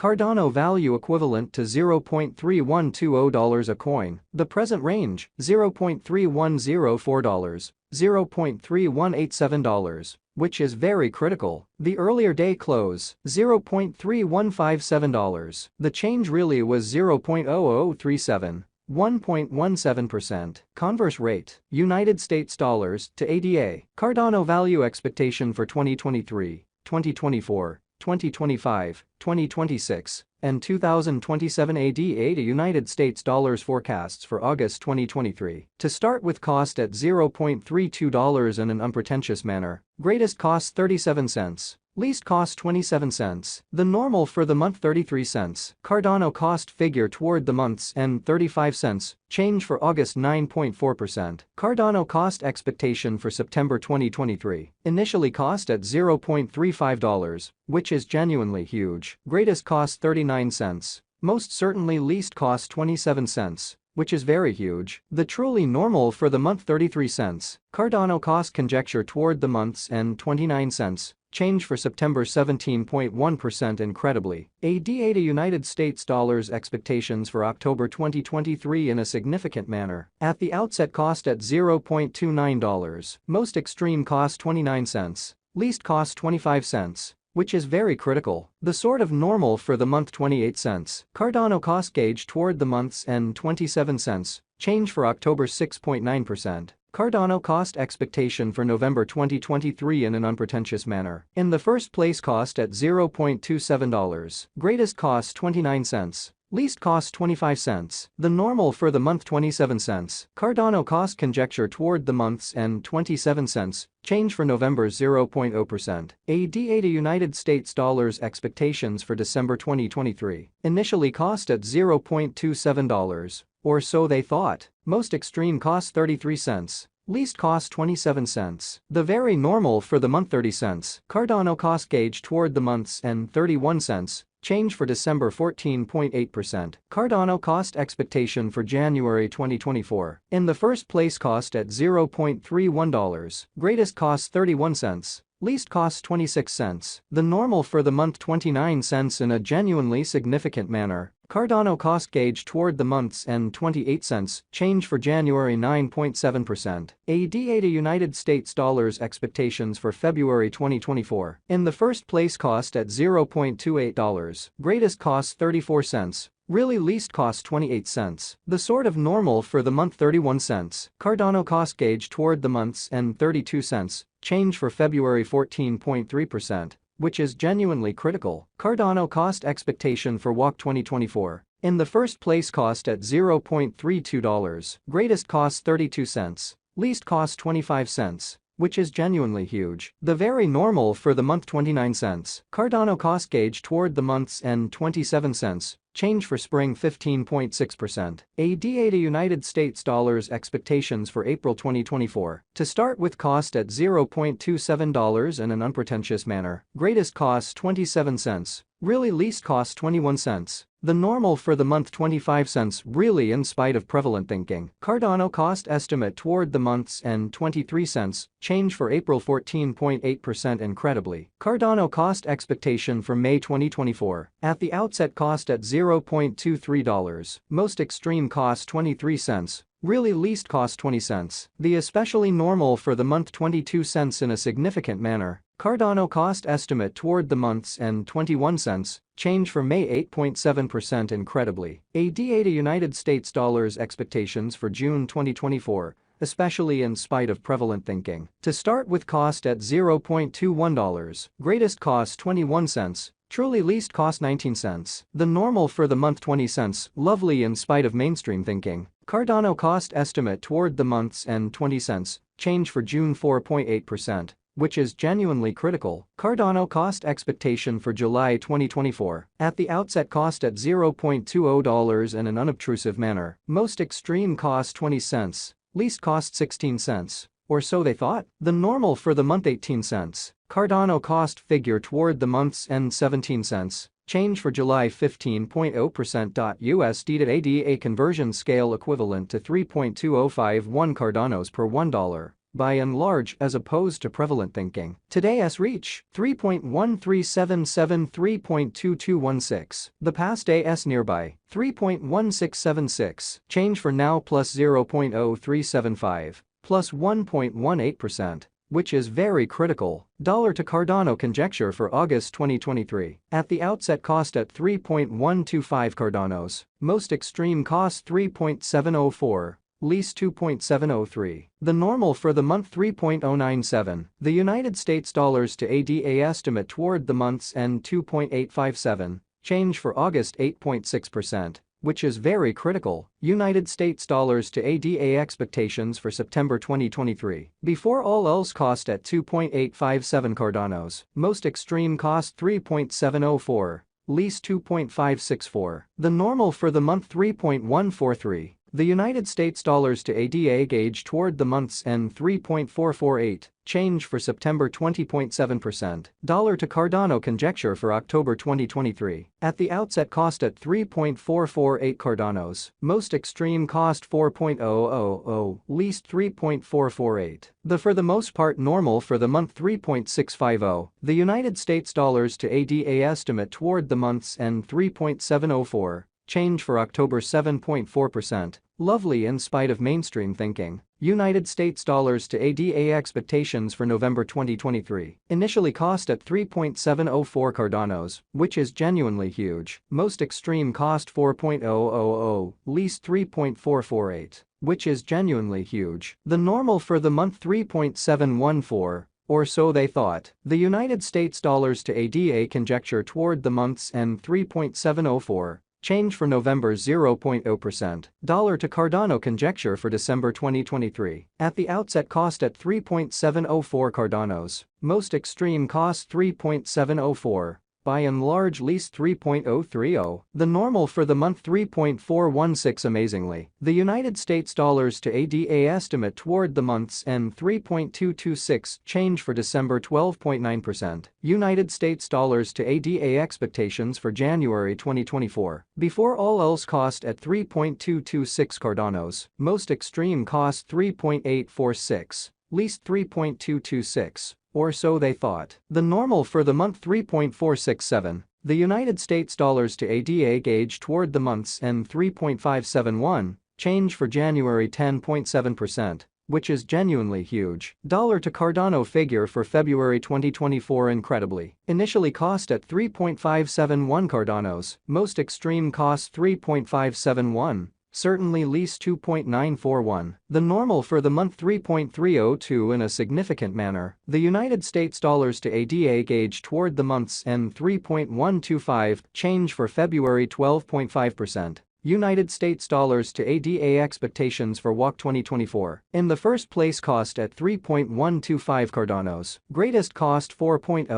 Cardano value equivalent to $0.3120 a coin. The present range, $0.3104, $0.3187, which is very critical. The earlier day close, $0.3157. The change really was 0.0037. 1.17%. Converse rate, United States dollars to ADA. Cardano value expectation for 2023, 2024, 2025, 2026, and 2027 ADA to United States dollars forecasts for August 2023. To start with cost at $0.32 in an unpretentious manner, greatest cost 37 cents. Least cost 27 cents. The normal for the month 33 cents. Cardano cost figure toward the month's end 35 cents. Change for August 9.4%. Cardano cost expectation for September 2023. Initially cost at $0.35, which is genuinely huge. Greatest cost 39 cents. Most certainly least cost 27 cents. Which is very huge. The truly normal for the month 33 cents. Cardano cost conjecture toward the month's end 29 cents. Change for September 17.1% incredibly. ADA to United States dollars expectations for October 2023 in a significant manner. At the outset cost at $0.29. Most extreme cost 29 cents. Least cost 25 cents. Which is very critical. The sort of normal for the month 28 cents. Cardano cost gauge toward the month's end 27 cents. Change for October 6.9%. Cardano cost expectation for November 2023 in an unpretentious manner. In the first place cost at $0.27. Greatest cost 29 cents. Least cost 25 cents. The normal for the month 27 cents. Cardano cost conjecture toward the month's end 27 cents. Change for November 0.0%. ADA to United States dollars expectations for December 2023. Initially cost at $0.27. Or so they thought. Most extreme cost 33 cents. Least cost 27 cents. The very normal for the month 30 cents. Cardano cost gauge toward the month's end 31 cents. Change for December 14.8%. Cardano cost expectation for January 2024. In the first place cost at $0.31. Greatest cost 31 cents. Least cost 26 cents. The normal for the month 29 cents in a genuinely significant manner. Cardano cost gauge toward the month's end 28 cents. Change for January 9.7%. ADA to United States dollars expectations for February 2024. In the first place cost at $0.28. Greatest cost 34 cents. Really least cost 28 cents. The sort of normal for the month 31 cents. Cardano cost gauge toward the month's end 32 cents. Change for February 14.3%. Which is genuinely critical. Cardano cost expectation for WAC 2024. In the first place cost at $0.32. Greatest cost 32 cents. Least cost 25 cents. Which is genuinely huge. The very normal for the month 29 cents. Cardano cost gauge toward the month's end 27 cents. Change for spring 15.6%. ADA to United States dollars expectations for April 2024. To start with cost at $0.27 in an unpretentious manner. Greatest cost 27 cents. Really least cost 21 cents. The normal for the month 25 cents really in spite of prevalent thinking. Cardano cost estimate toward the month's end 23 cents. Change for April 14.8% incredibly. Cardano cost expectation for May 2024. At the outset cost at $0.23. Most extreme cost 23 cents. Really least cost 20 cents. The especially normal for the month 22 cents in a significant manner. Cardano cost estimate toward the month's end 21 cents. Change for May 8.7% incredibly. ADA to United States dollars expectations for June 2024. Especially in spite of prevalent thinking. To start with cost at $0.21. Greatest cost 21 cents. Truly least cost 19 cents. The normal for the month 20 cents. Lovely in spite of mainstream thinking. Cardano cost estimate toward the month's end 20 cents. Change for June 4.8%. Which is genuinely critical. Cardano cost expectation for July 2024. At the outset cost at $0.20 in an unobtrusive manner. Most extreme cost 20 cents. Least cost 16 cents. Or so they thought. The normal for the month 18 cents. Cardano cost figure toward the month's end 17 cents. Change for July 15.0%. USD to ADA conversion scale equivalent to 3.2051 Cardanos per $1. by and large, as opposed to prevalent thinking. Today's reach, 3.1377 3.2216. The past day's nearby, 3.1676. Change for now plus 0.0375, plus 1.18%. Which is very critical. Dollar to Cardano conjecture for August 2023. At the outset cost at 3.125 Cardanos, most extreme cost 3.704. Lease 2.703. The normal for the month 3.097. The United States dollars to ADA estimate toward the month's end 2.857. Change for August 8.6%. Which is very critical. United States dollars to ADA expectations for September 2023. Before all else cost at 2.857 Cardanos. Most extreme cost 3.704. Lease 2.564. The normal for the month 3.143. The United States dollars to ADA gauge toward the month's end 3.448. Change for September 20.7%. Dollar to Cardano conjecture for October 2023. At the outset cost at 3.448 Cardanos. Most extreme cost 4.000. Least 3.448. For the most part normal for the month 3.650. The United States dollars to ADA estimate toward the month's end 3.704. Change for October 7.4%. Lovely in spite of mainstream thinking. United States dollars to ADA expectations for November 2023. Initially cost at 3.704 Cardanos, which is genuinely huge. Most extreme cost 4.000. Least 3.448. Which is genuinely huge. The normal for the month 3.714. Or so they thought. The United States dollars to ADA conjecture toward the month's end 3.704. Change for November 0.0%. Dollar to Cardano conjecture for December 2023. At the outset cost at 3.704 Cardanos. Most extreme cost 3.704. By and large least 3.030. The normal for the month 3.416 amazingly. The United States dollars to ADA estimate toward the month's end 3.226. Change for December 12.9%. United States dollars to ADA expectations for January 2024. Before all else cost at 3.226 Cardanos. Most extreme cost 3.846. Least 3.226. Or so they thought. The normal for the month 3.467. The United States dollars to ADA gauge toward the month's end 3.571. Change for January 10.7%. Which is genuinely huge. Dollar to Cardano figure for February 2024 incredibly. Initially cost at 3.571 Cardanos. Most extreme cost 3.571. Certainly least 2.941. The normal for the month 3.302 in a significant manner. The United States dollars to ADA gauge toward the month's end 3.125. Change for February 12.5%. United States dollars to ADA expectations for WOC 2024. In the first place cost at 3.125 Cardanos. Greatest cost 4.0.